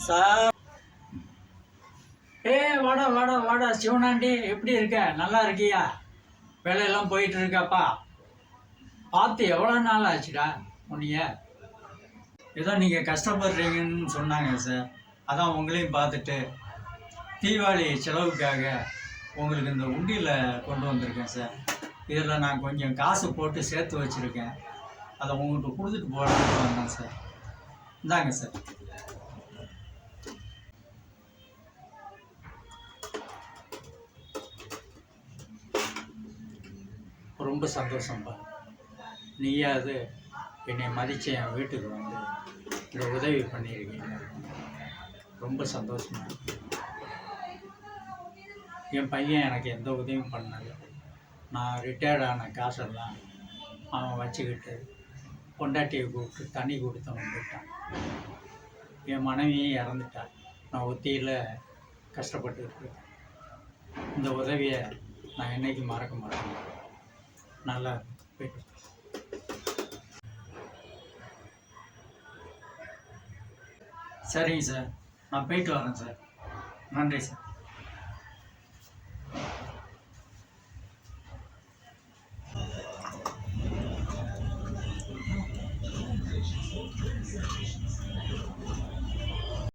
Sir. வாடா வாடா வாடா சிவனாண்டி, எப்படி இருக்க? நல்லா இருக்கியா? வேலையெல்லாம் போயிட்டு இருக்காப்பா? பார்த்து எவ்வளோ நாள் ஆச்சுடா உன்னைய? ஏதோ நீங்கள் கஷ்டப்படுறீங்கன்னு சொன்னாங்க சார். அதான் உங்களையும் பார்த்துட்டு தீபாவளி செலவுக்காக உங்களுக்கு இந்த உண்டியில் கொண்டு வந்திருக்கேன் சார். இதில் நான் கொஞ்சம் காசு போட்டு சேர்த்து வச்சுருக்கேன். அதை உங்கள்கிட்ட கொடுத்துட்டு போகலான்னு வந்தேன் சார். இந்தாங்க சார். ரொம்ப சந்தோஷம்ப்பா. நீயாவது என்னை மதித்து என் வீட்டுக்கு வந்து இந்த உதவி பண்ணியிருக்கீங்க. ரொம்ப சந்தோஷமா. என் பையன் எனக்கு எந்த உதவியும் பண்ணல. நான் ரிட்டையர்ட் ஆன காசெல்லாம் அவன் வச்சுக்கிட்டு பொண்டாட்டியை கூப்பிட்டு தண்ணி கொடுத்தவன் போயிட்டான். என் மனைவியும் இறந்துட்டான். நான் ஒத்தியில் கஷ்டப்பட்டு இருக்கேன். இந்த உதவியை நான் என்றைக்கும் மறக்க மாட்டேன். நல்லா போயிட்டு. சரிங்க சார், நான் போயிட்டு வரேன் சார். நன்றி சார்.